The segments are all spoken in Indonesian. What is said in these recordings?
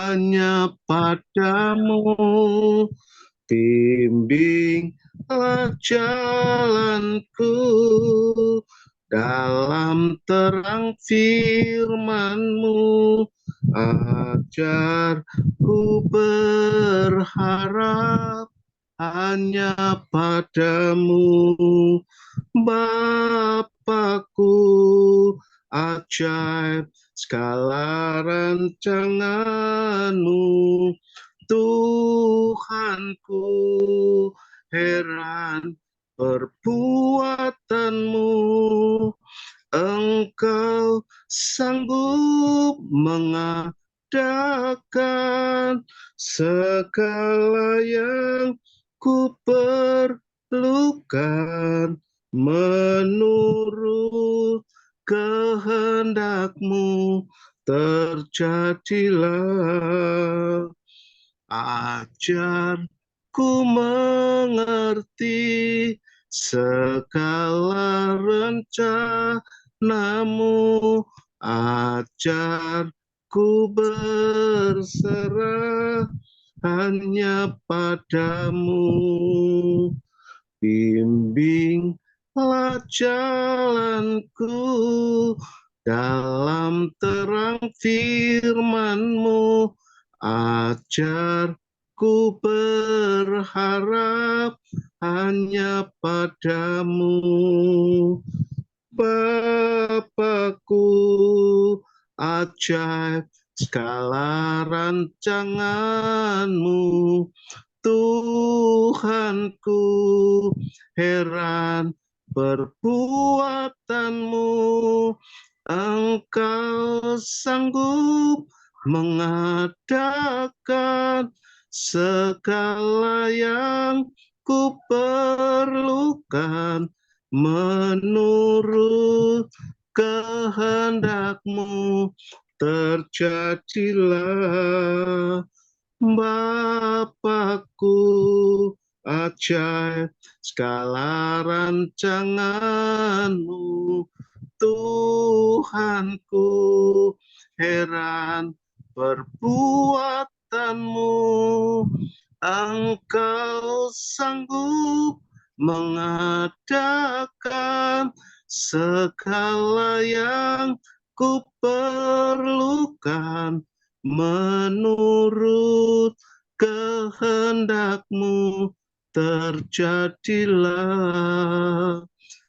hanya padamu, bimbinglah jalanku dalam terang firman-Mu, ajarku berharap hanya padamu, Bapakku, ajaib segala rancangan-Mu, Tuhanku, heran perbuatanmu, Engkau sanggup mengadakan segala yang ku perlukan menurut kehendak-Mu, terjadilah. Ajarku mengerti segala rencanamu, ajarku berserah hanya padamu, bimbinglah jalanku dalam terang firman-Mu, ajarku berharap hanya padamu, Bapakku, ajaib segala rancangan-Mu, Tuhanku, heran perbuatanmu, Engkau sanggup mengadakan segala yang ku perlukan menurut kehendak-Mu, terjadilah. Bapakku, ajaib segala rancangan-Mu, Tuhanku, heran perbuatanmu, Engkau sanggup mengadakan segala yang ku perlukan menurut kehendak-Mu, terjadilah.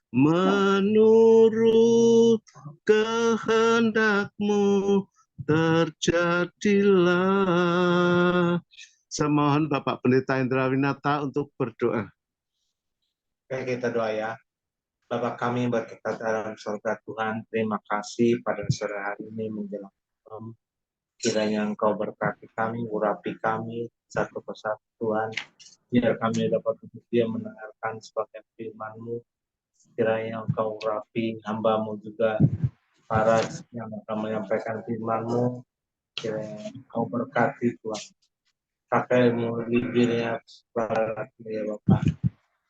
Menurut kehendak-Mu, terjadilah. Saya mohon Bapak Pendeta Indra Winata untuk berdoa. Oke, kita doa ya. Bapa kami berkata dalam surga Tuhan, terima kasih pada sore hari ini menjelang malam. Kiranya Engkau berkati kami, urapi kami satu persatu Tuhan. Biar kami dapat setia mendengarkan sebagian firman-Mu. Kiranya Engkau urapi hamba-Mu juga, para yang akan menyampaikan firman-Mu. Kiranya Engkau berkati Tuhan. Pakai-Mu bibirnya para ya Bapak.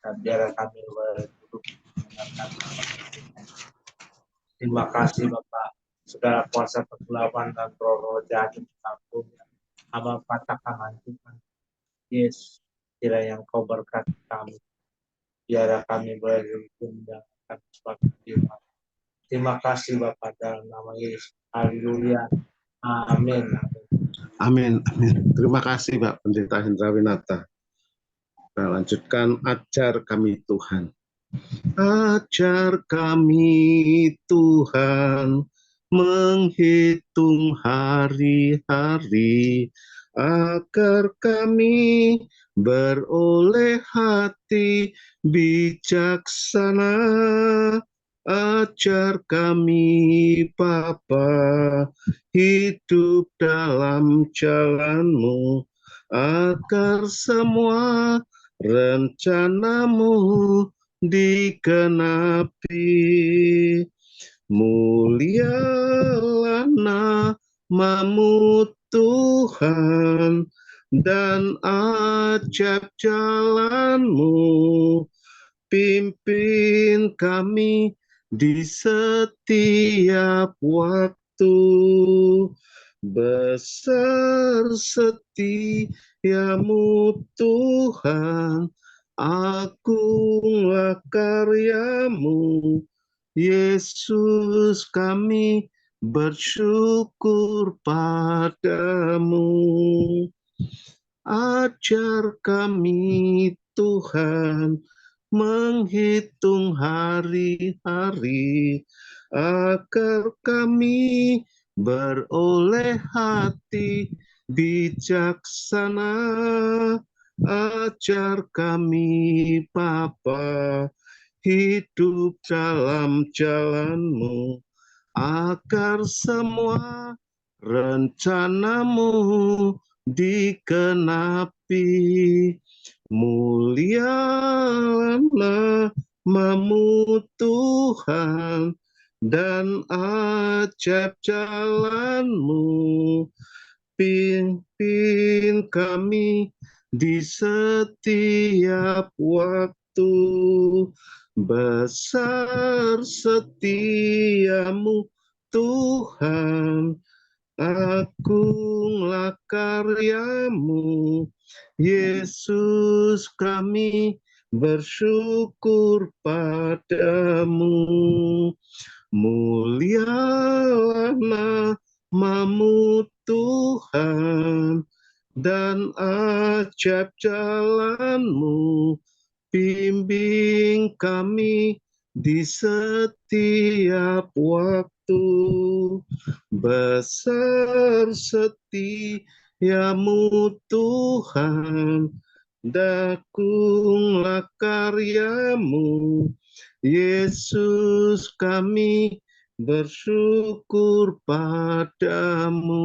Dan biar kami berduduk mendengarkan. Terima kasih Bapak. Segala kuasa kegelapan dan roh-roh jahat yang campur, hamba patahkan hancurkan. Yes, kiranya Engkau berkati kami. Biar kami boleh menjalankan sebagai firman. Terima kasih Bapak dalam nama Yesus. Haleluya. Amin. Amin. Amin. Terima kasih Pak Pendeta Hendra Winata. Kita lanjutkan, ajar kami Tuhan. Ajar kami Tuhan menghitung hari-hari agar kami beroleh hati bijaksana. Ajar kami Bapa hidup dalam jalan-Mu agar semua rencana-Mu digenapi. Mulialah nama-Mu Tuhan, dan ajaib jalan-Mu. Pimpin kami di setiap waktu, Besar setiamu Tuhan, agunglah karyamu. Yesus, kami bersyukur padamu. Ajar kami Tuhan menghitung hari-hari, agar kami beroleh hati bijaksana. Ajar kami Bapa hidup dalam jalan-Mu, agar semua rencanamu digenapi. Mulialah namamu Tuhan, dan ajaib jalanmu. Pimpin kami di setiap waktu. Besar setiamu Tuhan, agunglah karyamu. Yesus, kami bersyukur padamu. Mulialah namamu Tuhan, dan ajaib jalanmu. Bimbing kami di setiap waktu. Besar setiamu Tuhan, agunglah karyamu. Yesus, kami bersyukur padamu.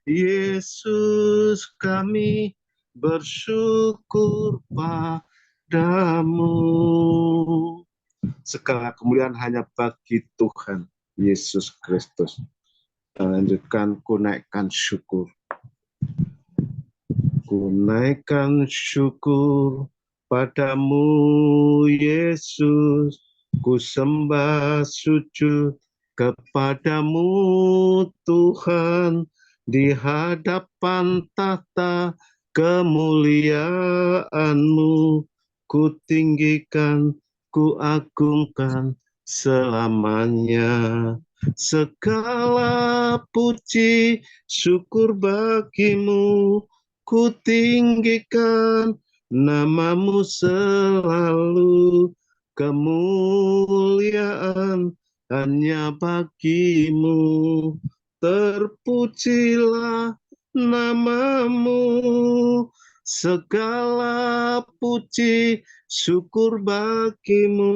Yesus, kami bersyukur padamu. Segala kemuliaan hanya bagi Tuhan Yesus Kristus. Kita lanjutkan, ku naikkan syukur. Ku naikkan syukur padamu Yesus, ku sembah sujud kepadamu Tuhan, di hadapan tahta kemuliaan-Mu, ku tinggikan, ku agungkan selamanya. Segala puji syukur bagimu, ku tinggikan namamu selalu. Kemuliaan hanya bagimu, terpujilah namamu. Segala puji syukur bagimu,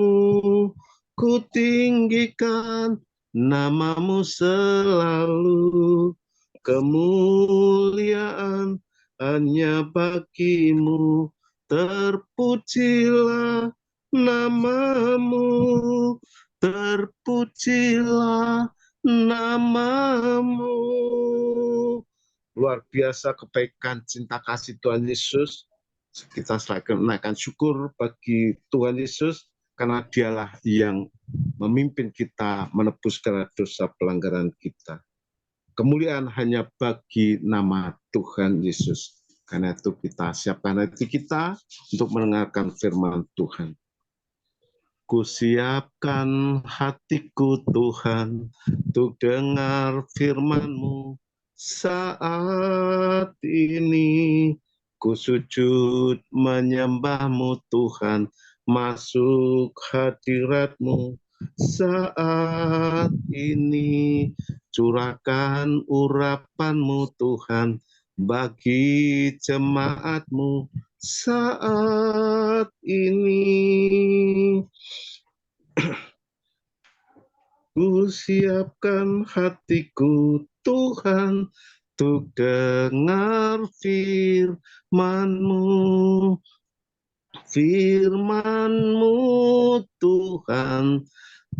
ku tinggikan namamu selalu. Kemuliaan hanya bagimu, terpujilah namamu, terpujilah namamu. Luar biasa kebaikan cinta kasih Tuhan Yesus. Kita naikkan syukur bagi Tuhan Yesus, karena Dialah yang memimpin kita menebus segala dosa pelanggaran kita. Kemuliaan hanya bagi nama Tuhan Yesus. Karena itu kita siapkan hati kita untuk mendengarkan firman Tuhan. Ku siapkan hatiku Tuhan untuk dengar firman-Mu. Saat ini ku sujud menyembah-Mu Tuhan, masuk hadirat-Mu. Saat ini curahkan urapan-Mu Tuhan bagi jemaat-Mu. Saat ini ku siapkan hatiku Tuhan untuk dengar firman-Mu. Firman-Mu Tuhan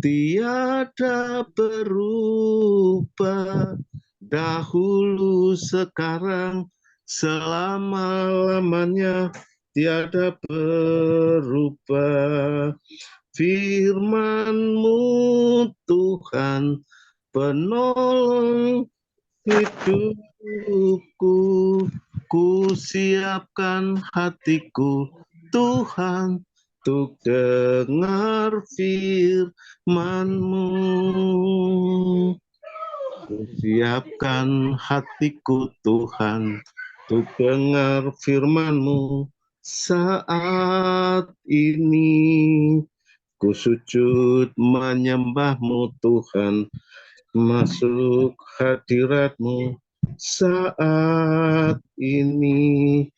tiada berubah, dahulu sekarang selama-lamanya tiada berubah. Firman-Mu Tuhan penolong hidupku, ku siapkan hatiku, Tuhan, untuk dengar firman-Mu. Ku siapkan hatiku, Tuhan, untuk dengar firman-Mu. Saat ini ku sujud menyembah-Mu, Tuhan, masuk hadirat-Mu. Saat ini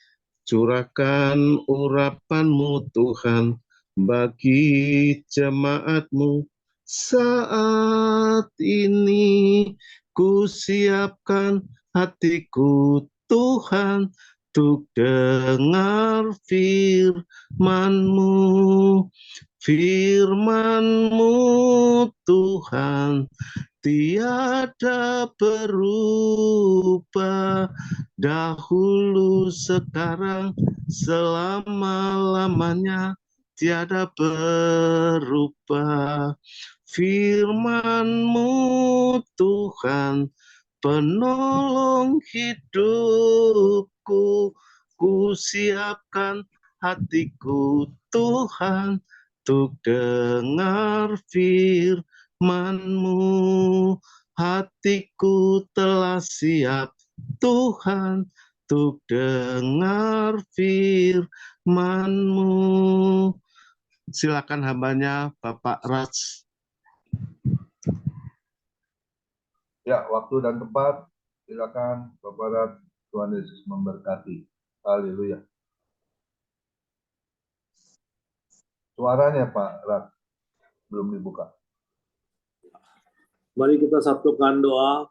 curahkan urapan-Mu, Tuhan, bagi jemaat-Mu. Saat ini ku siapkan hatiku, Tuhan, untuk dengar firman-Mu. Firman-Mu, Tuhan, tiada berubah, dahulu, sekarang, selama-lamanya, tiada berubah. Firman-Mu, Tuhan, penolong hidupku, ku siapkan hatiku, Tuhan, untuk dengar firman-Mu. Hatiku telah siap, Tuhan, untuk dengar firman-Mu. Silakan hambanya Bapak Raj. Ya, waktu dan tempat, silakan Bapak Rat. Tuhan Yesus memberkati. Haleluya. Suaranya Pak Rat belum dibuka. Mari kita satukan doa.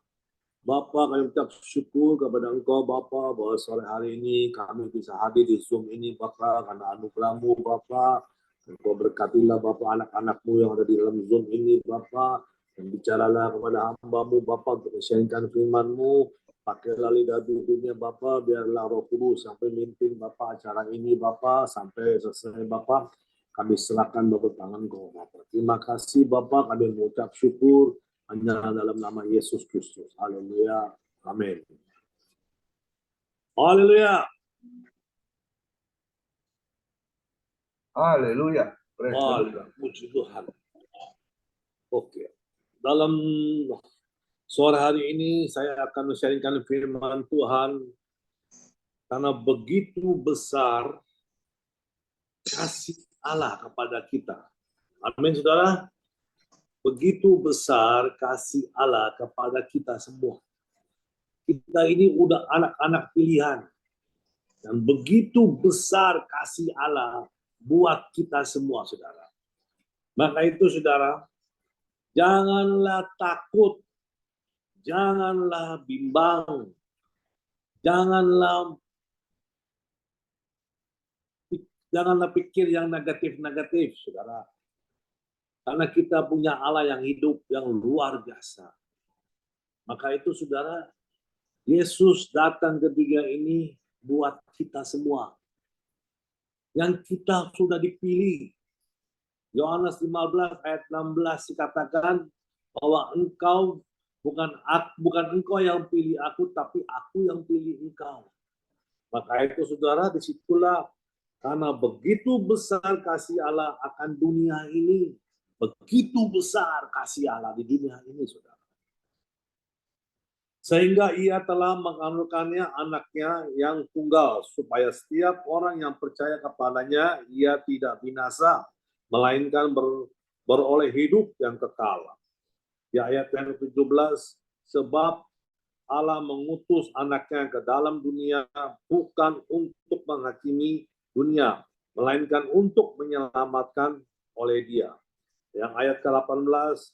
Bapa, kami ucap syukur kepada Engkau Bapa bahwa sore hari ini kami bisa hadir di Zoom ini Bapa, karena anugerah-Mu Bapa. Engkau berkatilah Bapa anak-anak-Mu yang ada di dalam Zoom ini Bapa. Dan bicaralah kepada hamba-Mu Bapa untuk sharingkan firman-Mu. Pakailah lidah bibirnya Bapa, biarlah Roh Kudus sampai mimpin Bapa acara ini Bapa sampai selesai Bapa. Kami serahkan Bapa tangan Engkau Bapa. Terima kasih Bapa, kami mengucap syukur hanya dalam nama Yesus Kristus. Haleluya. Amin. Haleluya. Haleluya. Haleluya. Puji Tuhan. Oke. Dalam sore hari ini saya akan sharingkan firman Tuhan karena begitu besar kasih Allah kepada kita. Amin, saudara. Begitu besar kasih Allah kepada kita semua. Kita ini udah anak-anak pilihan. Dan begitu besar kasih Allah buat kita semua, saudara. Maka itu, saudara, janganlah takut, janganlah bimbang, janganlah pikir yang negatif-negatif, saudara. Karena kita punya Allah yang hidup, yang luar biasa. Maka itu, saudara, Yesus datang ke dunia ini buat kita semua. Yang kita sudah dipilih. Yohanes 15 ayat 16 dikatakan bahwa engkau bukan engkau yang pilih aku, tapi aku yang pilih engkau. Maka itu, saudara, disitulah karena begitu besar kasih Allah akan dunia ini. Begitu besar kasih Allah di dunia ini, saudara. Sehingga ia telah menganugerahkannya anaknya yang tunggal, supaya setiap orang yang percaya kepadanya, ia tidak binasa, melainkan beroleh hidup yang kekal. Di ayat yang 17, sebab Allah mengutus anaknya ke dalam dunia, bukan untuk menghakimi dunia, melainkan untuk menyelamatkan oleh dia. Yang ayat ke-18,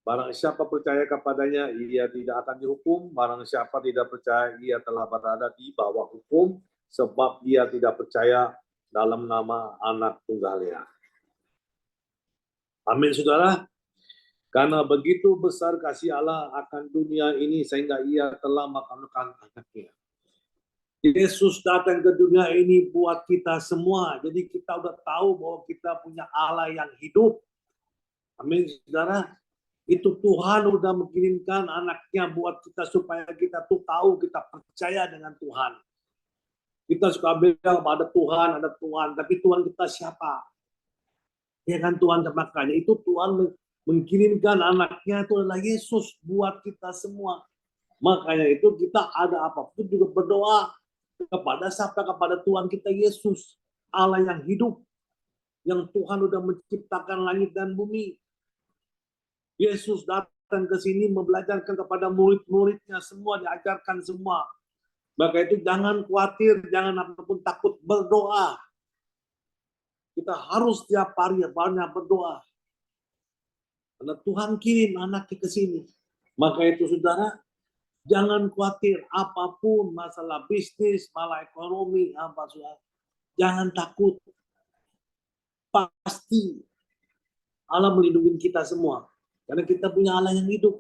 barang siapa percaya kepadanya, ia tidak akan dihukum. Barang siapa tidak percaya, ia telah berada di bawah hukum, sebab ia tidak percaya dalam nama anak tunggalnya. Amin, saudara. Karena begitu besar kasih Allah akan dunia ini, sehingga ia telah menganugerahkan anaknya. Yesus datang ke dunia ini buat kita semua. Jadi kita udah tahu bahwa kita punya Allah yang hidup. Amin, saudara. Itu Tuhan udah mengirimkan anaknya buat kita supaya kita tuh tahu, kita percaya dengan Tuhan. Kita suka bilang ada Tuhan, tapi Tuhan kita siapa? Ya kan Tuhan, makanya itu Tuhan mengirimkan anaknya itu adalah Yesus buat kita semua. Makanya itu kita ada apapun juga berdoa kepada siapa? Kepada Tuhan kita Yesus, Allah yang hidup, yang Tuhan udah menciptakan langit dan bumi. Yesus datang ke sini membelajarkan kepada murid-muridnya semua, diajarkan semua. Maka itu jangan khawatir, jangan apapun takut, berdoa. Kita harus tiap hari banyak berdoa. Karena Tuhan kirim anaknya ke sini. Maka itu saudara, jangan khawatir apapun masalah bisnis, masalah ekonomi, apa saudara. Jangan takut. Pasti Allah melindungi kita semua. Karena kita punya Allah yang hidup.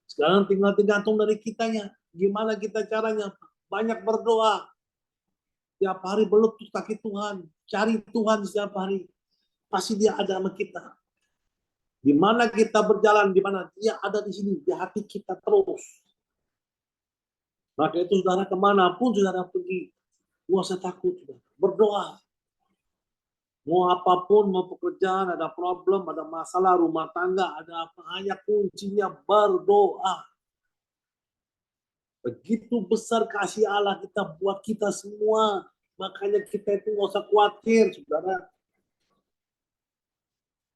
Sekarang tinggal tergantung dari kitanya. Gimana kita caranya? Banyak berdoa. Tiap hari berlutut kaki Tuhan. Cari Tuhan setiap hari. Pasti dia ada sama kita. Di mana kita berjalan, di mana dia ada di sini. Di hati kita terus. Maka itu saudara kemanapun saudara pergi. Gak usah takut. Saudara. Berdoa. Mau apapun, mau pekerjaan, ada problem, ada masalah, rumah tangga, ada apa. Hanya kuncinya berdoa. Begitu besar kasih Allah kita buat kita semua. Makanya kita itu nggak usah khawatir, saudara.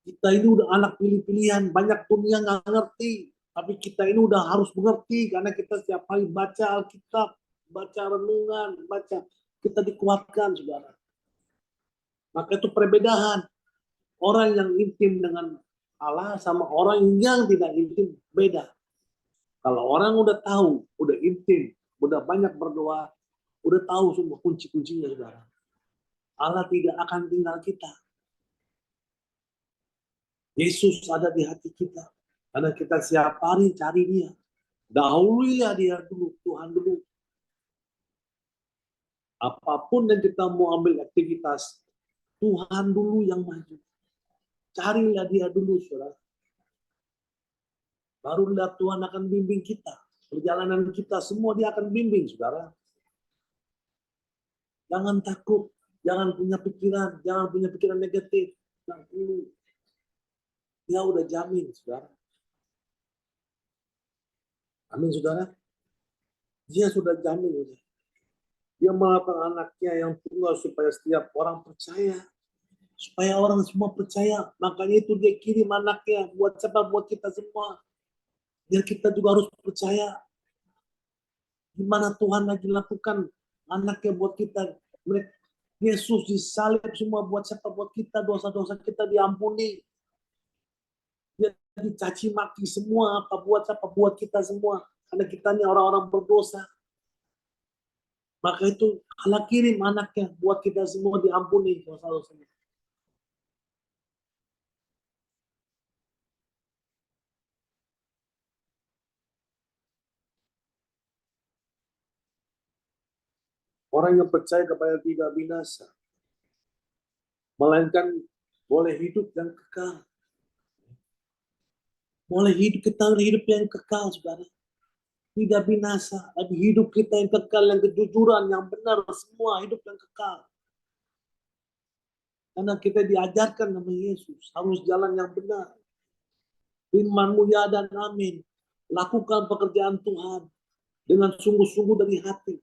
Kita ini udah anak pilih-pilihan. Banyak dunia nggak ngerti. Tapi kita ini udah harus mengerti. Karena kita setiap hari baca Alkitab, baca renungan, baca. Kita dikuatkan, saudara. Maka itu perbedaan. Orang yang intim dengan Allah sama orang yang tidak intim beda. Kalau orang udah tahu, udah intim, udah banyak berdoa, udah tahu semua kunci-kuncinya, saudara. Allah tidak akan tinggal kita. Yesus ada di hati kita. Karena kita setiap hari cari dia. Dahulilah dia dulu, Tuhan dulu. Apapun yang kita mau ambil aktivitas, Tuhan dulu yang maju. Carilah dia dulu, saudara. Barulah Tuhan akan bimbing kita. Perjalanan kita semua dia akan bimbing, saudara. Jangan takut. Jangan punya pikiran negatif. Jangan dulu. Dia udah jamin, saudara. Amin, saudara. Dia sudah jamin. Dia mengatakan anaknya yang tunggal supaya setiap orang percaya. Supaya orang semua percaya. Makanya itu dia kirim anaknya. Buat siapa? Buat kita semua. Biar kita juga harus percaya. Gimana Tuhan lagi lakukan anaknya buat kita. Yesus disalib semua buat siapa? Buat kita. Dosa-dosa kita diampuni. Dia dicaci maki semua. Apa buat siapa? Buat kita semua. Karena kita ini orang-orang berdosa. Maka itu Allah kirim anaknya buat kita semua diampuni dosa-dosanya. Orang yang percaya kepada tidak binasa, melainkan boleh hidup yang kekal. Boleh hidup kita hidup yang kekal, saudara. Tidak binasa, tapi hidup kita yang kekal, yang kejujuran, yang benar, semua hidup yang kekal. Karena kita diajarkan nama Yesus, harus jalan yang benar. Firman-Mu ya dan amin. Lakukan pekerjaan Tuhan dengan sungguh-sungguh dari hati.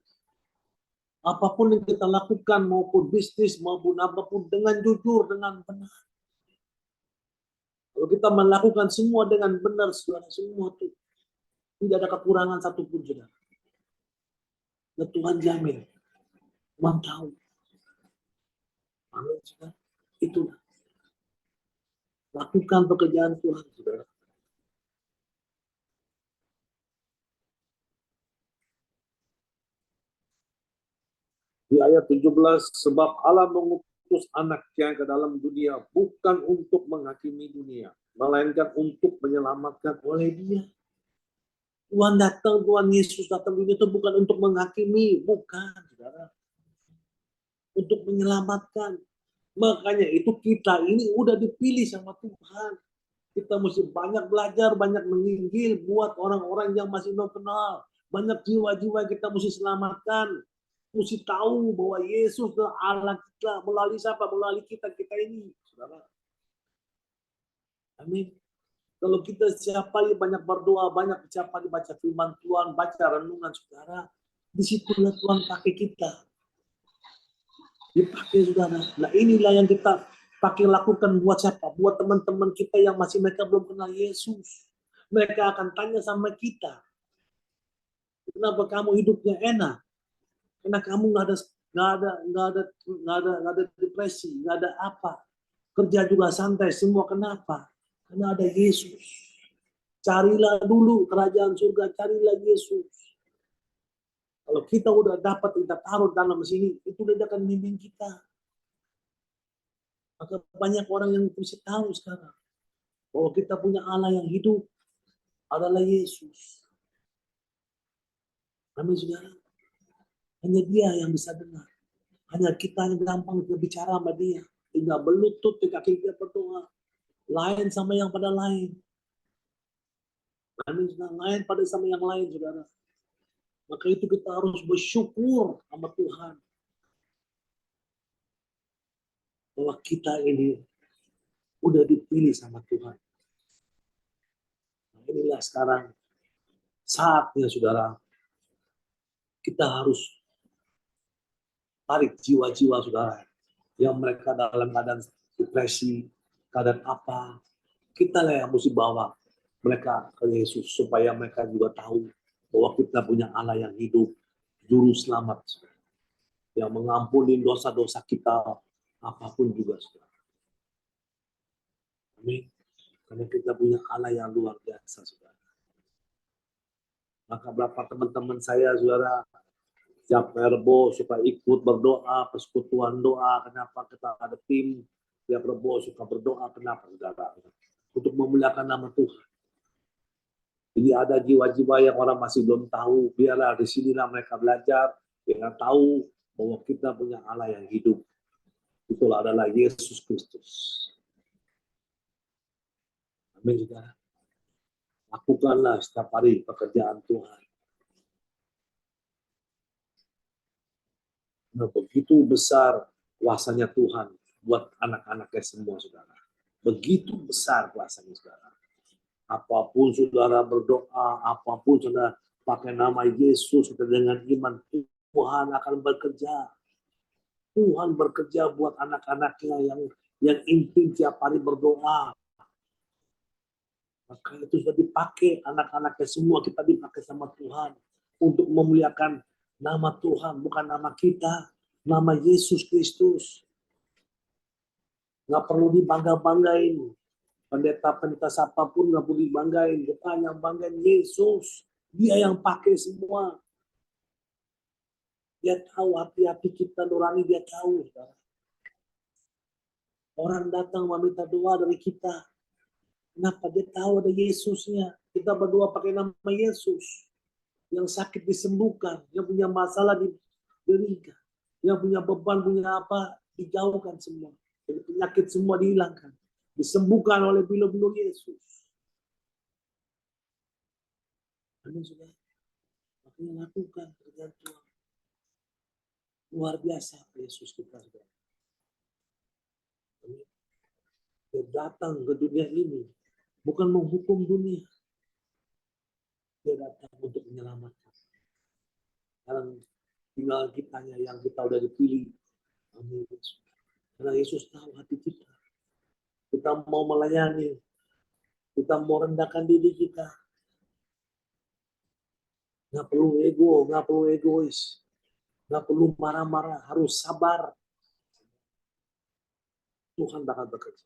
Apapun yang kita lakukan, maupun bisnis, maupun apapun, dengan jujur, dengan benar. Kalau kita melakukan semua dengan benar, saudara, semua itu tidak ada kekurangan satupun, saudara. Dan Tuhan jamin. Tuhan tahu. Amin, saudara. Itulah. Lakukan pekerjaan Tuhan, saudara. Di ayat 17, sebab Allah mengutus anaknya ke dalam dunia bukan untuk menghakimi dunia, melainkan untuk menyelamatkan oleh dia. Tuhan datang, Tuhan Yesus datang dunia itu bukan untuk menghakimi, bukan, saudara. Untuk menyelamatkan. Makanya itu kita ini udah dipilih sama Tuhan. Kita mesti banyak belajar, banyak menginjil buat orang-orang yang masih belum kenal. Banyak jiwa-jiwa yang kita mesti selamatkan. Mesti tahu bahwa Yesus adalah Allah kita. Melalui siapa? Melalui kita ini. Saudara. Amin. Kalau kita setiap kali banyak berdoa, banyak setiap kali baca firman Tuhan, baca renungan, saudara, disitulah Tuhan pakai kita. Dipakai, saudara. Nah, inilah yang kita pakai lakukan buat siapa? Buat teman-teman kita yang masih mereka belum kenal Yesus. Mereka akan tanya sama kita, kenapa kamu hidupnya enak? Karena kamu nggak ada depresi, nggak ada apa. Kerja juga santai, semua kenapa? Karena ada Yesus. Carilah dulu kerajaan surga, carilah Yesus. Kalau kita udah dapat, kita taruh dalam sini, itu udah akan bimbing kita. Maka banyak orang yang bisa tahu sekarang bahwa kita punya Allah yang hidup adalah Yesus. Amin, saudara. Hanya Dia yang bisa dengar. Hanya kita yang gampang berbicara sama Dia. Tinggal berlutut di kaki Dia berdoa. Lain sama yang pada lain. Amin, saudara. Lain pada sama yang lain, saudara. Maka itu kita harus bersyukur sama Tuhan. Bahwa kita ini udah dipilih sama Tuhan. Nah, inilah sekarang saatnya, saudara, kita harus tarik jiwa-jiwa, saudara, yang mereka dalam keadaan depresi, keadaan apa, kita lah yang mesti bawa mereka ke Yesus supaya mereka juga tahu bahwa kita punya Allah yang hidup, juru selamat, yang mengampuni dosa-dosa kita apapun juga, saudara. Amin. Karena kita punya Allah yang luar biasa, saudara. Maka berapa teman-teman saya, saudara, tiap Rebo suka ikut berdoa, persekutuan doa. Kenapa? Kita ada tim tiap Rebo suka berdoa. Kenapa, saudara? Untuk memuliakan nama Tuhan. Jadi ada jiwa-jiwa yang orang masih belum tahu. Biarlah di sinilah mereka belajar. Dengan tahu bahwa kita punya Allah yang hidup. Itulah adalah Yesus Kristus. Amin, saudara. Lakukanlah setiap hari pekerjaan Tuhan. Nah, begitu besar kuasanya Tuhan buat anak-anaknya semua, saudara. Begitu besar kuasanya, saudara. Apapun saudara berdoa, apapun saudara pakai nama Yesus dengan iman, Tuhan akan bekerja. Tuhan bekerja buat anak-anaknya yang intim tiap hari berdoa. Maka itu sudah dipakai anak-anaknya semua, kita dipakai sama Tuhan untuk memuliakan nama Tuhan, bukan nama kita, nama Yesus Kristus. Nggak perlu dibangga-banggain. Pendeta-pendeta siapapun nggak perlu dibanggain. Bukan yang banggain Yesus. Dia yang pakai semua. Dia tahu hati-hati kita nurani, dia tahu. Orang datang meminta doa dari kita. Kenapa? Dia tahu ada Yesusnya. Kita berdoa pakai nama Yesus. Yang sakit disembuhkan. Yang punya masalah diberikan. Yang punya beban, punya apa, dijauhkan semua. Jadi penyakit semua dihilangkan. Disembuhkan oleh bulu-bulu Yesus. Amin, saudara. Makanya lakukan pekerjaan Tuhan. Luar biasa Yesus kita, saudara. Dia datang ke dunia ini bukan menghukum dunia. Dia datang untuk menyelamatkan. Sekarang tinggal kitanya yang kita udah dipilih. Amin. Karena Yesus tahu hati kita. Kita mau melayani. Kita mau rendahkan diri kita. Nggak perlu ego, nggak perlu egois. Nggak perlu marah-marah, harus sabar. Tuhan bakal bekerja.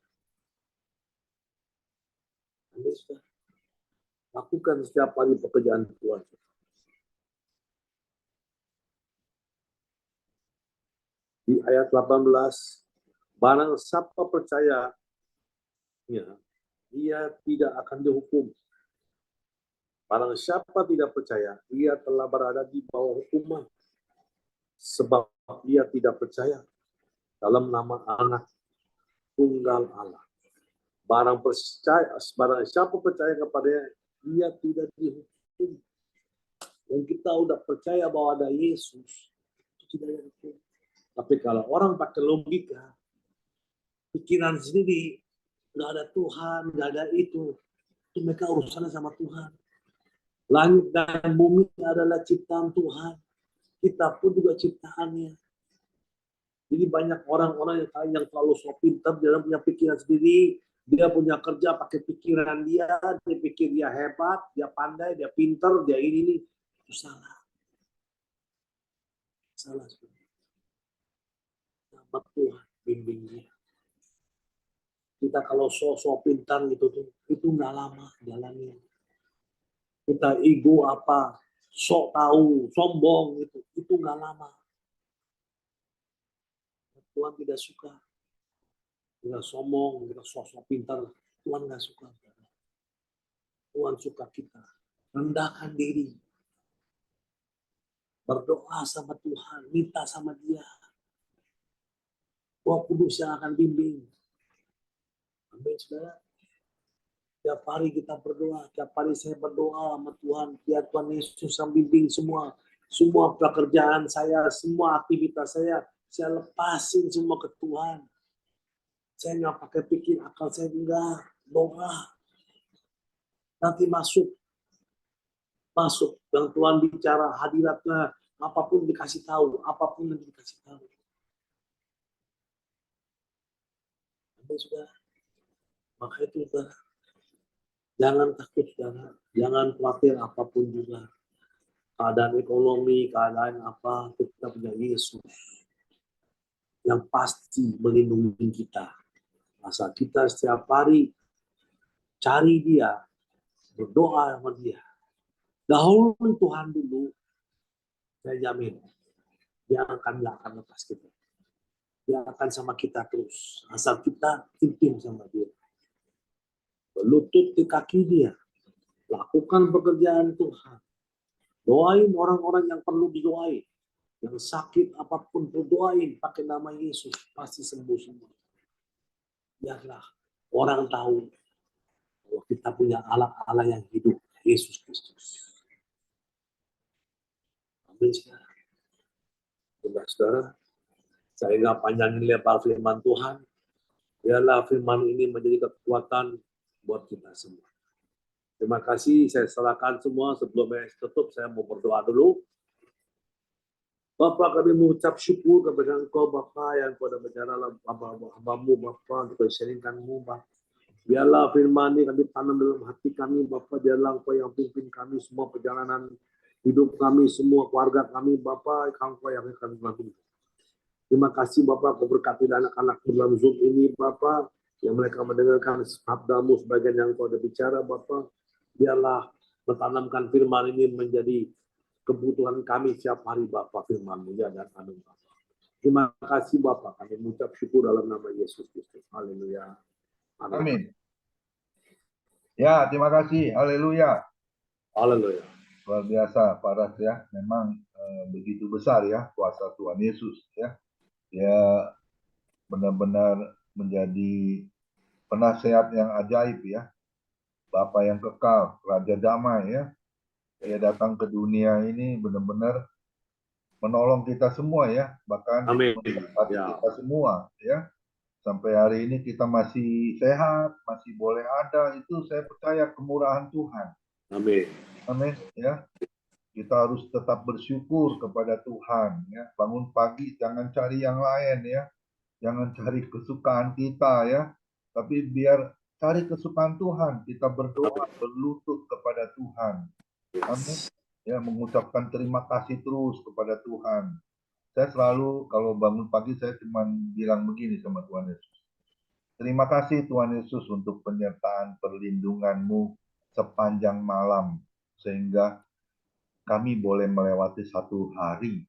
Amin, saudara. Lakukan setiap hari pekerjaan Tuhan. Di ayat 18, barang siapa percaya, ia tidak akan dihukum. Barang siapa tidak percaya, ia telah berada di bawah hukuman. Sebab ia tidak percaya dalam nama Anak Tunggal Allah. barang siapa percaya kepadanya, dia tidak dihukum. Dan kita udah percaya bahwa ada Yesus, itu tidak ada hukum. Tapi kalau orang pakai logika, pikiran sendiri, nggak ada Tuhan, nggak ada itu mereka urusannya sama Tuhan. Langit dan bumi adalah ciptaan Tuhan. Kita pun juga ciptaannya. Jadi banyak orang-orang yang terlalu so pintar, dia punya pikiran sendiri, dia punya kerja pakai pikiran dia pikir dia hebat, dia pandai, dia pintar, dia ini. Itu salah. Salah sebenarnya. Nama Tuhan bimbing dia. Kita kalau so pintar gitu tuh, itu nggak lama jalannya. Kita ego apa, sok tahu, sombong itu nggak lama. Tuhan tidak suka. Kita sombong, kita sok pintar, Tuhan nggak suka. Tuhan suka kita rendahkan diri, berdoa sama Tuhan, minta sama Dia. Roh Kudus yang akan bimbing. Amin, saudara. Tiap hari kita berdoa, tiap hari saya berdoa sama Tuhan, biar Tuhan Yesus yang bimbing semua pekerjaan saya, semua aktivitas saya lepasin semua ke Tuhan. Saya nggak pakai pikir akal saya, enggak, doa. Nanti masuk dan Tuhan bicara, hadiratnya apapun dikasih tahu, apapun yang dikasih tahu. Amin, saudara. Maka itu, saudara, jangan takut, saudara, jangan khawatir apapun juga. Keadaan ekonomi, keadaan apa, kita punya Yesus yang pasti melindungi kita. Masa kita setiap hari cari Dia, berdoa sama Dia. Dahulu Tuhan dulu, saya jamin, Dia akan lepas kita. Dia akan sama kita terus. Asal kita intim sama Dia. Berlutut di kaki Dia. Lakukan pekerjaan Tuhan. Doain orang-orang yang perlu didoain. Yang sakit apapun berdoain pakai nama Yesus. Pasti sembuh semua. Biarlah orang tahu bahwa kita punya Allah yang hidup. Yesus Kristus. Amin, saudara. Saudara, saya nggak panjangin lebar firman Tuhan. Biarlah firman ini menjadi kekuatan buat kita semua. Terima kasih, saya serahkan semua. Sebelum saya tutup, saya mau berdoa dulu. Bapak, kami mengucap syukur kepada Engkau, Bapak, yang Kau dah berbicara dalam hamba-Mu, Bapak, untuk sharingkan-Mu, Bapak. Biarlah firman ini kami tanam dalam hati kami, Bapak. Biarlah Engkau yang pimpin kami semua perjalanan hidup kami, semua keluarga kami, Bapak. Engkau yang akan melakukan. Terima kasih, Bapak, Kau berkati anak-anak dalam Zoom ini, Bapak, yang mereka mendengarkan sabda-Mu sebagian yang Kau dah bicara, Bapak. Biarlah menanamkan firman ini menjadi kebutuhan kami setiap hari, Bapak, firman-Mu ya, dan amin, Bapak. Terima kasih, Bapak. Kami mengucap syukur dalam nama Yesus Kristus. Haleluya. Amin. Ya, terima kasih. Haleluya. Haleluya. Luar biasa, Pak Ras ya. Memang begitu besar ya kuasa Tuhan Yesus ya. Dia benar-benar menjadi penasehat yang ajaib ya. Bapa yang kekal, Raja Damai ya. Dia datang ke dunia ini benar-benar menolong kita semua ya. Bahkan memberkati kita semua ya. Sampai hari ini kita masih sehat, masih boleh ada, itu saya percaya kemurahan Tuhan. Amin. Amin ya. Kita harus tetap bersyukur kepada Tuhan ya. Bangun pagi jangan cari yang lain ya. Jangan cari kesukaan kita ya. Tapi biar cari kesukaan Tuhan, kita berdoa, berlutut kepada Tuhan. Amin. Ya, mengucapkan terima kasih terus kepada Tuhan. Saya selalu kalau bangun pagi saya cuma bilang begini sama Tuhan Yesus. Terima kasih Tuhan Yesus untuk penyertaan perlindungan-Mu sepanjang malam. Sehingga kami boleh melewati satu hari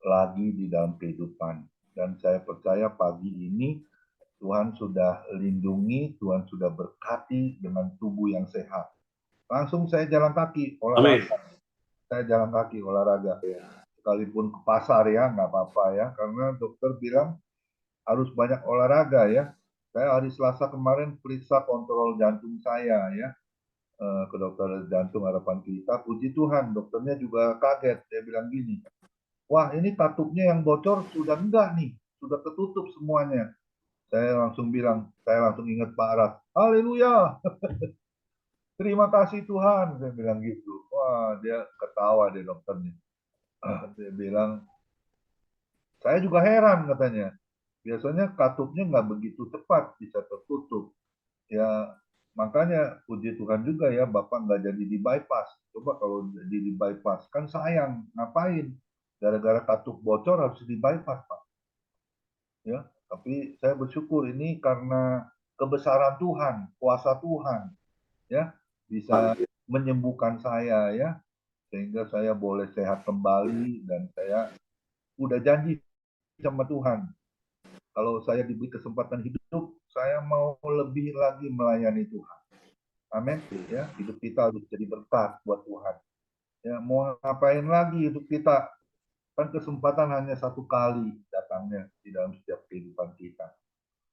lagi di dalam kehidupan. Dan saya percaya pagi ini Tuhan sudah lindungi, Tuhan sudah berkati dengan tubuh yang sehat. Langsung saya jalan kaki, olahraga. Amin. Saya jalan kaki, olahraga. Sekalipun ke pasar ya, nggak apa-apa ya. Karena dokter bilang harus banyak olahraga ya. Saya hari Selasa kemarin periksa kontrol jantung saya ya, ke dokter jantung harapan kita. Puji Tuhan, dokternya juga kaget. Dia bilang gini, wah ini katupnya yang bocor sudah enggak nih, sudah ketutup semuanya. Saya langsung bilang, saya langsung ingat Pak Aras. Haleluya, terima kasih Tuhan. Saya bilang gitu. Wah, dia ketawa deh dokternya. Dia bilang, saya juga heran katanya. Biasanya katupnya nggak begitu cepat bisa tertutup. Ya, makanya puji Tuhan juga ya, Bapak nggak jadi di bypass. Coba kalau jadi di bypass, kan sayang. Ngapain? Gara-gara katup bocor harus di bypass, Pak. Ya, tapi saya bersyukur ini karena kebesaran Tuhan, kuasa Tuhan, ya, bisa menyembuhkan saya ya, sehingga saya boleh sehat kembali dan saya udah janji sama Tuhan. Kalau saya diberi kesempatan hidup, saya mau lebih lagi melayani Tuhan. Amin. Ya, hidup kita harus jadi berkat buat Tuhan. Ya, mau ngapain lagi hidup kita? Kan kesempatan hanya satu kali datangnya di dalam setiap kehidupan kita.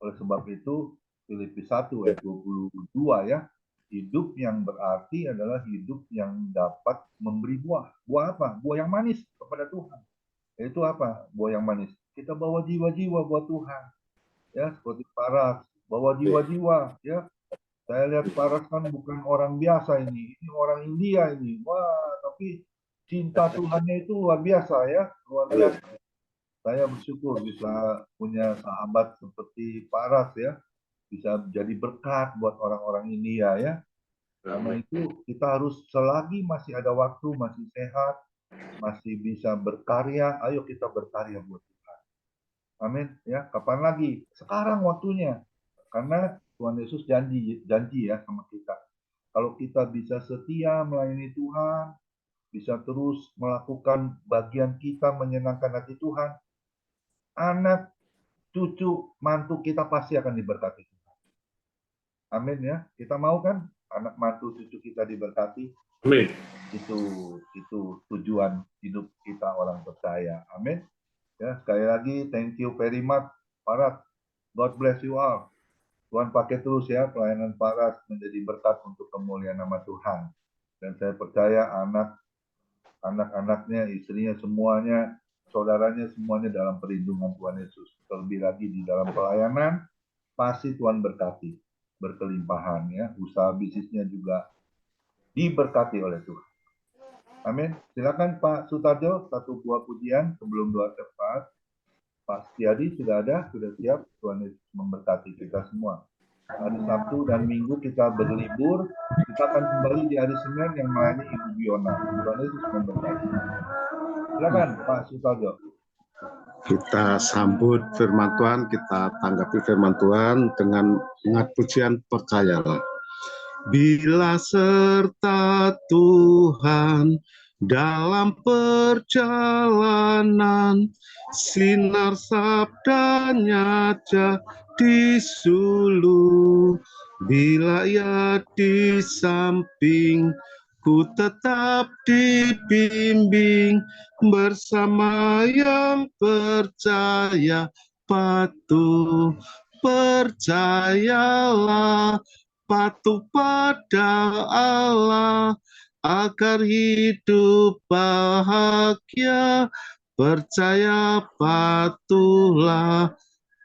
Oleh sebab itu, Filipi 1 ayat 22 ya, hidup yang berarti adalah hidup yang dapat memberi buah. Buah apa? Buah yang manis kepada Tuhan. Itu apa? Buah yang manis. Kita bawa jiwa-jiwa buat Tuhan. Ya, seperti Paras, bawa jiwa-jiwa ya. Saya lihat Paras kan bukan orang biasa ini orang India ini. Wah, tapi cinta Tuhannya itu luar biasa ya, luar biasa. Saya bersyukur bisa punya sahabat seperti Paras ya, bisa jadi berkat buat orang-orang India ya. Karena itu kita harus selagi masih ada waktu, masih sehat, masih bisa berkarya, ayo kita berkarya buat Tuhan. Amin ya. Kapan lagi? Sekarang waktunya. Karena Tuhan Yesus janji ya sama kita. Kalau kita bisa setia melayani Tuhan, bisa terus melakukan bagian kita menyenangkan hati Tuhan, anak, cucu, mantu kita pasti akan diberkati. Amin ya. Kita mau kan anak mantu cucu kita diberkati? Amin. Itu tujuan hidup kita orang percaya. Amin. Ya, sekali lagi thank you very much Paras. God bless you all. Tuhan pakai terus ya pelayanan Paras menjadi berkat untuk kemuliaan nama Tuhan. Dan saya percaya anak-anaknya, istrinya semuanya, saudaranya semuanya dalam perlindungan Tuhan Yesus. Terlebih lagi di dalam pelayanan pasti Tuhan berkati, berkelimpahan ya. Usaha bisnisnya juga diberkati oleh Tuhan. Amin. Silakan Pak Sutarjo, satu buah pujian sebelum doa tepat. Pak Setiadi sudah ada, sudah siap. Tuhan Yesus memberkati kita semua. Hari Sabtu dan Minggu kita berlibur. Kita akan kembali di hari Senin yang melayani Ibu Biona. Tuhan Yesus memberkati. Silakan Pak Sutarjo. Kita sambut firman Tuhan, kita tanggapi firman Tuhan dengan ingat pujian percayalah. Bila serta Tuhan dalam perjalanan, sinar sabdanya jadi suluh. Bila ia di samping, ku tetap dibimbing, bersama yang percaya patuh. Percayalah, patuh pada Allah, agar hidup bahagia. Percaya patuhlah,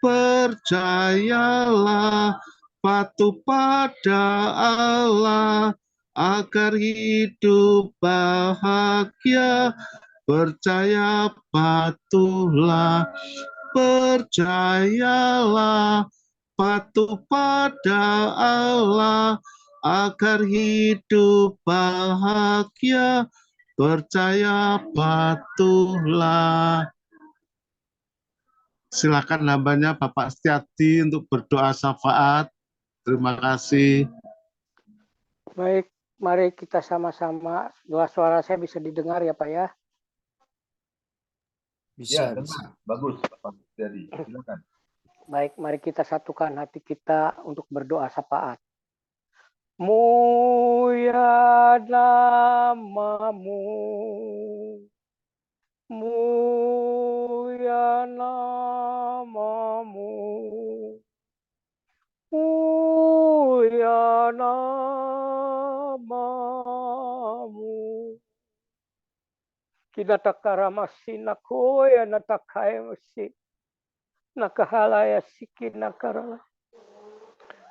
percayalah, patuh pada Allah, agar hidup bahagia. Percaya patuhlah, percayalah, patuh pada Allah, agar hidup bahagia. Percaya patuhlah. Silakan hambanya Bapak Setiadi untuk berdoa syafaat. Terima kasih. Baik, mari kita sama-sama. Doa suara saya bisa didengar ya Pak ya? Ya, dengar. Bagus Pak Setiadi. Silakan. Baik, mari kita satukan hati kita untuk berdoa syafaat. Mulia namamu, mulia namamu, ya namamu. Kinatakara masina koya natakai masi. Nakahalaya sikinakara.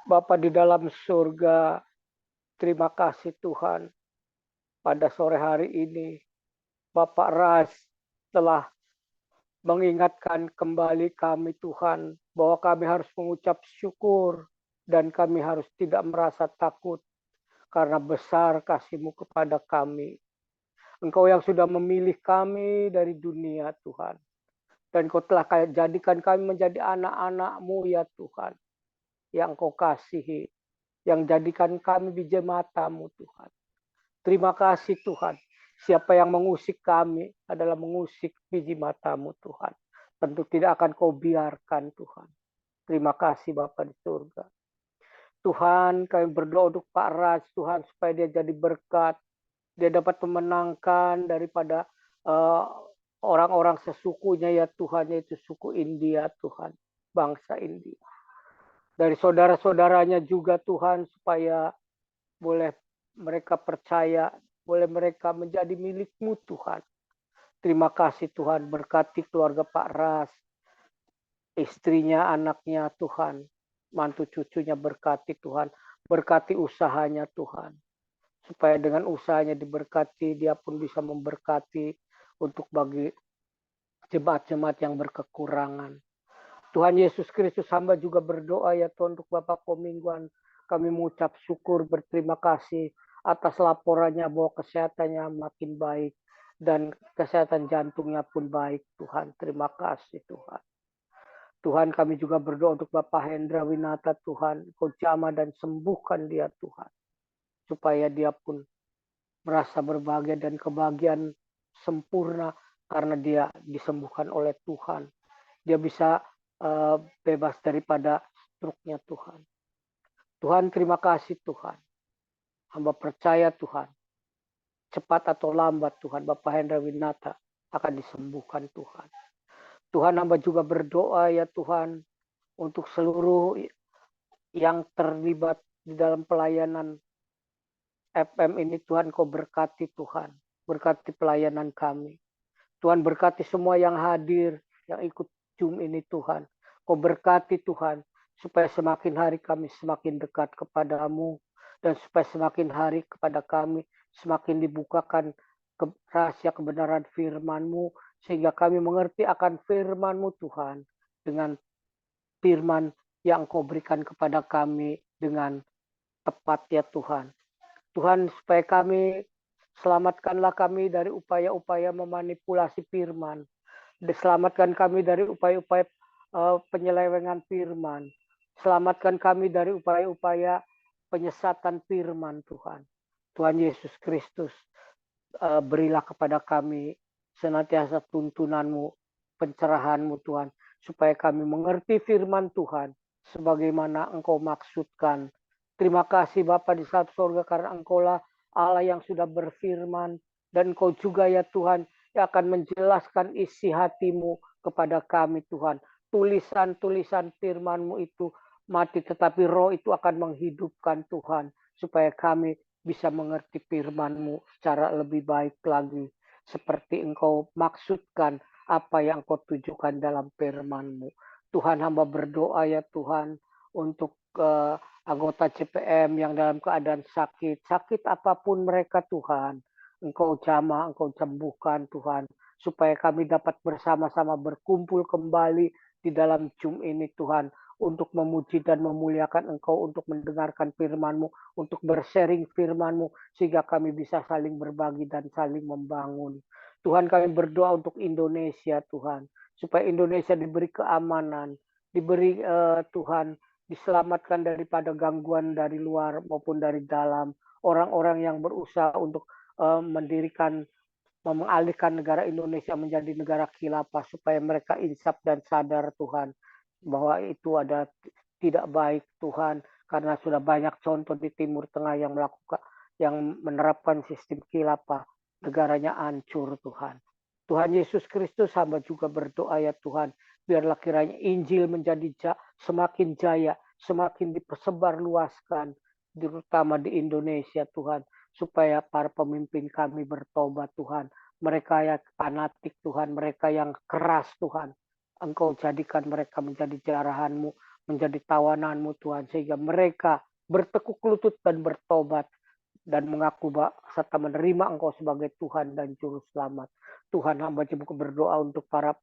Bapa di dalam surga, terima kasih Tuhan. Pada sore hari ini, Bapak Ras telah mengingatkan kembali kami Tuhan, bahwa kami harus mengucap syukur dan kami harus tidak merasa takut karena besar kasih-Mu kepada kami. Engkau yang sudah memilih kami dari dunia Tuhan. Dan Kau telah jadikan kami menjadi anak-anak-Mu ya Tuhan. Yang Kau kasihi. Yang jadikan kami biji mata-Mu Tuhan. Terima kasih Tuhan. Siapa yang mengusik kami adalah mengusik biji mata-Mu Tuhan. Tentu tidak akan Kau biarkan Tuhan. Terima kasih Bapa di surga. Tuhan, kami berdoa untuk Pak Ras Tuhan supaya dia jadi berkat. Dia dapat memenangkan daripada orang-orang sesukunya ya Tuhan, yaitu suku India Tuhan. Bangsa India. Dari saudara-saudaranya juga Tuhan, supaya boleh mereka percaya, boleh mereka menjadi milik-Mu Tuhan. Terima kasih Tuhan, berkati keluarga Pak Ras, istrinya, anaknya Tuhan, mantu cucunya berkati Tuhan, berkati usahanya Tuhan. Supaya dengan usahanya diberkati, dia pun bisa memberkati untuk bagi jemaat-jemaat yang berkekurangan. Tuhan Yesus Kristus, hamba juga berdoa ya Tuhan untuk Bapak Komingguan. Kami mengucap syukur, berterima kasih atas laporannya bahwa kesehatannya makin baik dan kesehatan jantungnya pun baik Tuhan. Terima kasih Tuhan. Tuhan, kami juga berdoa untuk Bapak Hendra Winata Tuhan. Kau jamah dan sembuhkan dia Tuhan. Supaya dia pun merasa berbahagia dan kebahagiaan sempurna karena dia disembuhkan oleh Tuhan. Dia bisa bebas daripada struknya Tuhan. Tuhan, terima kasih Tuhan. Hamba percaya Tuhan. Cepat atau lambat Tuhan, Bapak Hendra Winata akan disembuhkan Tuhan. Tuhan, hamba juga berdoa ya Tuhan untuk seluruh yang terlibat di dalam pelayanan FM ini Tuhan, Kau berkati Tuhan. Berkati pelayanan kami. Tuhan, berkati semua yang hadir, yang ikut Zoom ini Tuhan. Kau berkati Tuhan, supaya semakin hari kami semakin dekat kepadamu, dan supaya semakin hari kepada kami semakin dibukakan rahasia kebenaran firman-Mu, sehingga kami mengerti akan firman-Mu Tuhan, dengan firman yang Kau berikan kepada kami dengan tepat ya Tuhan. Tuhan, supaya kami, selamatkanlah kami dari upaya-upaya memanipulasi firman. Selamatkan kami dari upaya-upaya penyelewengan firman. Selamatkan kami dari upaya-upaya penyesatan firman Tuhan. Tuhan Yesus Kristus, berilah kepada kami senantiasa tuntunan-Mu, pencerahan-Mu Tuhan, supaya kami mengerti firman Tuhan sebagaimana Engkau maksudkan. Terima kasih Bapa di dalam surga, karena Engkaulah Allah yang sudah berfirman, dan Engkau juga ya Tuhan yang akan menjelaskan isi hati-Mu kepada kami Tuhan. Tulisan-tulisan firman-Mu itu mati, tetapi roh itu akan menghidupkan Tuhan, supaya kami bisa mengerti firman-Mu secara lebih baik lagi, seperti Engkau maksudkan apa yang Engkau tujukan dalam firman-Mu. Tuhan, hamba berdoa ya Tuhan untuk anggota CPM yang dalam keadaan sakit apapun mereka Tuhan, Engkau jamah, Engkau sembuhkan Tuhan, supaya kami dapat bersama-sama berkumpul kembali di dalam Zoom ini Tuhan, untuk memuji dan memuliakan Engkau, untuk mendengarkan firman-Mu, untuk bersharing firman-Mu, sehingga kami bisa saling berbagi dan saling membangun. Tuhan, kami berdoa untuk Indonesia Tuhan, supaya Indonesia diberi keamanan, diberi Tuhan, diselamatkan daripada gangguan dari luar maupun dari dalam, orang-orang yang berusaha untuk mengalihkan negara Indonesia menjadi negara khilafah, supaya mereka insaf dan sadar Tuhan bahwa itu ada tidak baik Tuhan, karena sudah banyak contoh di Timur Tengah yang menerapkan sistem khilafah, negaranya hancur Tuhan. Tuhan Yesus Kristus, hamba juga berdoa ya Tuhan, biarlah kiranya Injil menjadi semakin jaya, semakin dipersebar luaskan, terutama di Indonesia Tuhan, supaya para pemimpin kami bertobat Tuhan. Mereka yang fanatik Tuhan, mereka yang keras Tuhan, Engkau jadikan mereka menjadi jarahan-Mu, menjadi tawanan-Mu Tuhan, sehingga mereka bertekuk lutut dan bertobat dan mengaku serta menerima Engkau sebagai Tuhan dan Juru Selamat. Tuhan, hamba juga berdoa untuk para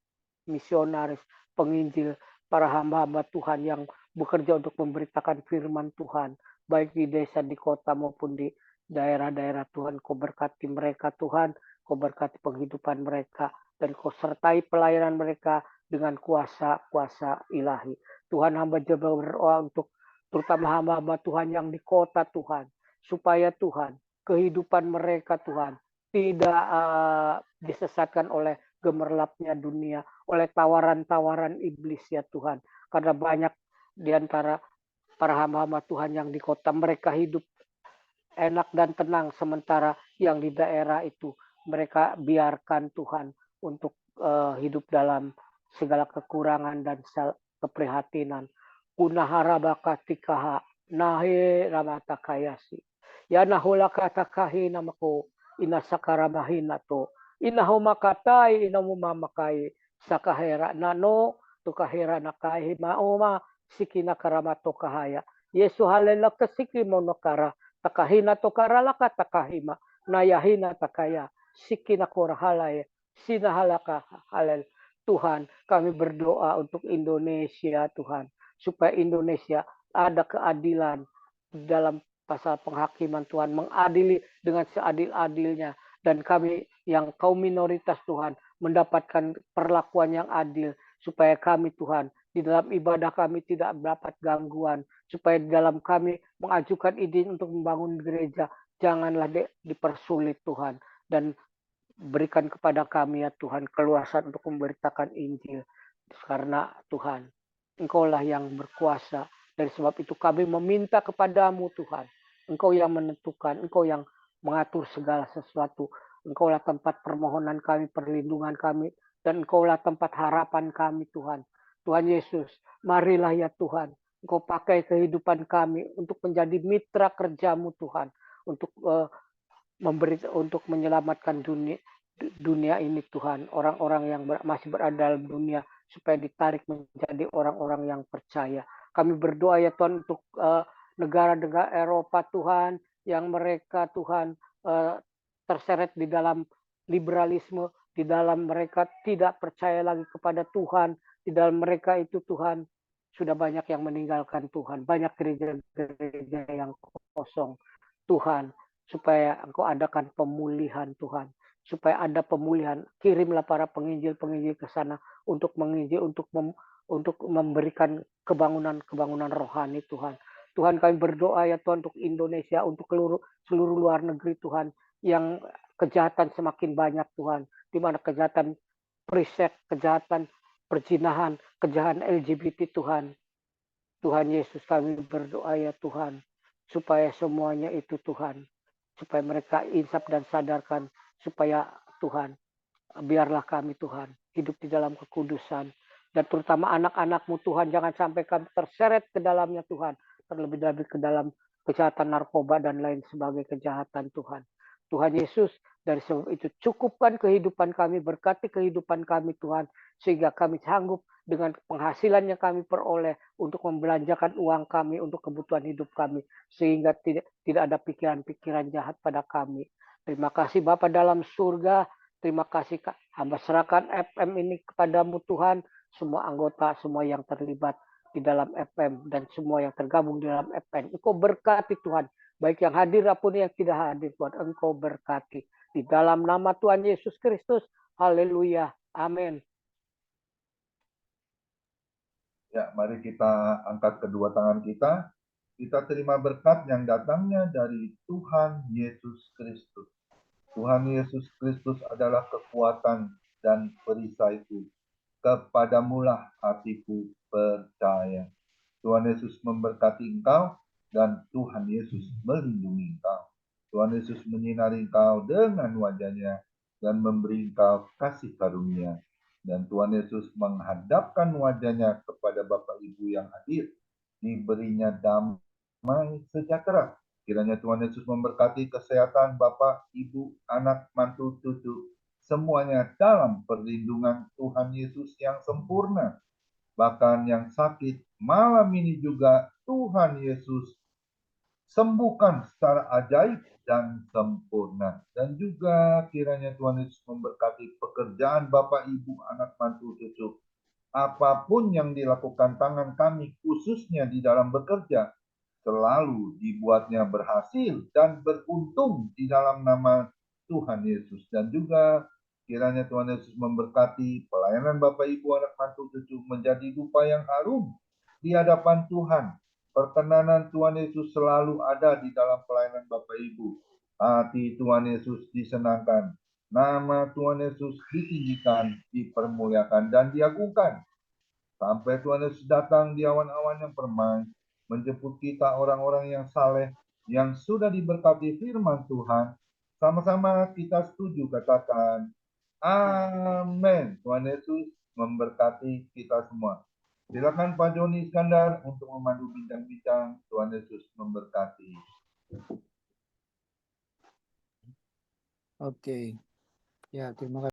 misionaris, penginjil, para hamba-hamba Tuhan yang bekerja untuk memberitakan firman Tuhan, baik di desa, di kota maupun di daerah-daerah Tuhan. Kau berkati mereka Tuhan, Kau berkati penghidupan mereka, dan Kau sertai pelayanan mereka dengan kuasa-kuasa ilahi. Tuhan, hamba juga berdoa untuk terutama hamba-hamba Tuhan yang di kota Tuhan, supaya Tuhan, kehidupan mereka Tuhan, tidak disesatkan oleh gemerlapnya dunia, oleh tawaran-tawaran iblis ya Tuhan. Karena banyak di antara para hamba-hamba Tuhan yang di kota, mereka hidup enak dan tenang, sementara yang di daerah itu mereka biarkan Tuhan untuk hidup dalam segala kekurangan dan keprihatinan. Kunahara bakatikaha nahe ramatakayasi. Ya nahula katakahi namako inasakarabahina to. Inahu makatai inamu mamakai sakahera nano tukahera nakai maoma sikina karamato kahaya. Yesu halela kesiki monokara takahina tokara laka takahima nayahina takaya sikina korahalaya sinahalaka halel. Tuhan, kami berdoa untuk Indonesia Tuhan, supaya Indonesia ada keadilan dalam pasal penghakiman Tuhan, mengadili dengan seadil-adilnya, dan kami yang kaum minoritas Tuhan mendapatkan perlakuan yang adil, supaya kami Tuhan di dalam ibadah kami tidak mendapat gangguan, supaya di dalam kami mengajukan izin untuk membangun gereja janganlah dipersulit Tuhan, dan berikan kepada kami ya Tuhan keluasan untuk memberitakan Injil, karena Tuhan Engkaulah yang berkuasa. Dari sebab itu kami meminta kepadamu Tuhan, Engkau yang menentukan, Engkau yang mengatur segala sesuatu. Engkaulah tempat permohonan kami, perlindungan kami, dan Engkaulah tempat harapan kami Tuhan. Tuhan Yesus, marilah ya Tuhan, Engkau pakai kehidupan kami untuk menjadi mitra kerjamu Tuhan, untuk untuk menyelamatkan dunia ini Tuhan, orang-orang yang masih berada dalam dunia, supaya ditarik menjadi orang-orang yang percaya. Kami berdoa ya Tuhan untuk negara-negara Eropa Tuhan, yang mereka Tuhan terseret di dalam liberalisme, di dalam mereka tidak percaya lagi kepada Tuhan, di dalam mereka itu Tuhan sudah banyak yang meninggalkan Tuhan, banyak gereja-gereja yang kosong Tuhan, supaya Engkau adakan pemulihan Tuhan, supaya ada pemulihan. Kirimlah para penginjil-penginjil ke sana untuk menginjil, untuk memberikan kebangunan rohani Tuhan. Tuhan, kami berdoa ya Tuhan untuk Indonesia, untuk seluruh luar negeri Tuhan, yang kejahatan semakin banyak Tuhan, di mana kejahatan periset, kejahatan perzinahan, kejahatan LGBT Tuhan. Tuhan Yesus, kami berdoa ya Tuhan, supaya semuanya itu Tuhan, supaya mereka insaf dan sadarkan, supaya Tuhan, biarlah kami Tuhan hidup di dalam kekudusan, dan terutama anak-anak-Mu Tuhan, jangan sampai kami terseret ke dalamnya Tuhan, terlebih-lebih ke dalam kejahatan narkoba dan lain sebagai kejahatan Tuhan. Tuhan Yesus, dari sebab itu cukupkan kehidupan kami, berkati kehidupan kami Tuhan, sehingga kami sanggup dengan penghasilan yang kami peroleh untuk membelanjakan uang kami untuk kebutuhan hidup kami, sehingga tidak ada pikiran-pikiran jahat pada kami. Terima kasih Bapa dalam surga, terima kasih hamba serahkan FM ini kepadamu Tuhan, semua anggota, semua yang terlibat di dalam FM, dan semua yang tergabung di dalam FM. Engkau berkati Tuhan, baik yang hadir maupun yang tidak hadir Tuhan, Engkau berkati. Di dalam nama Tuhan Yesus Kristus, haleluya, amin. Ya, mari kita angkat kedua tangan kita. Kita terima berkat yang datangnya dari Tuhan Yesus Kristus. Tuhan Yesus Kristus adalah kekuatan dan perisaiku. Kepadamulah hatiku percaya. Tuhan Yesus memberkati engkau dan Tuhan Yesus melindungi engkau. Tuhan Yesus menyinari engkau dengan wajah-Nya dan memberi engkau kasih karunia. Dan Tuhan Yesus menghadapkan wajah-Nya kepada Bapak Ibu yang hadir diberinya damai sejahtera. Kiranya Tuhan Yesus memberkati kesehatan Bapak, Ibu, anak, mantu, cucu, semuanya dalam perlindungan Tuhan Yesus yang sempurna. Bahkan yang sakit malam ini juga Tuhan Yesus sembuhkan secara ajaib dan sempurna. Dan juga kiranya Tuhan Yesus memberkati pekerjaan Bapak, Ibu, anak, mantu, cucu. Apapun yang dilakukan tangan kami, khususnya di dalam bekerja, selalu dibuatnya berhasil dan beruntung di dalam nama Tuhan Yesus. Dan juga kiranya Tuhan Yesus memberkati pelayanan Bapak, Ibu, anak, mantu, cucu menjadi dupa yang harum di hadapan Tuhan. Perkenanan Tuhan Yesus selalu ada di dalam pelayanan Bapak Ibu. Hati Tuhan Yesus disenangkan. Nama Tuhan Yesus ditinggikan, dipermuliakan, dan diagungkan. Sampai Tuhan Yesus datang di awan-awan yang permai, menjemput kita orang-orang yang saleh, yang sudah diberkati firman Tuhan. Sama-sama kita setuju katakan, amin. Tuhan Yesus memberkati kita semua. Silakan Pak Joni Iskandar untuk memandu bincang-bincang. Tuhan Yesus memberkati. Oke. Ya, terima kasih.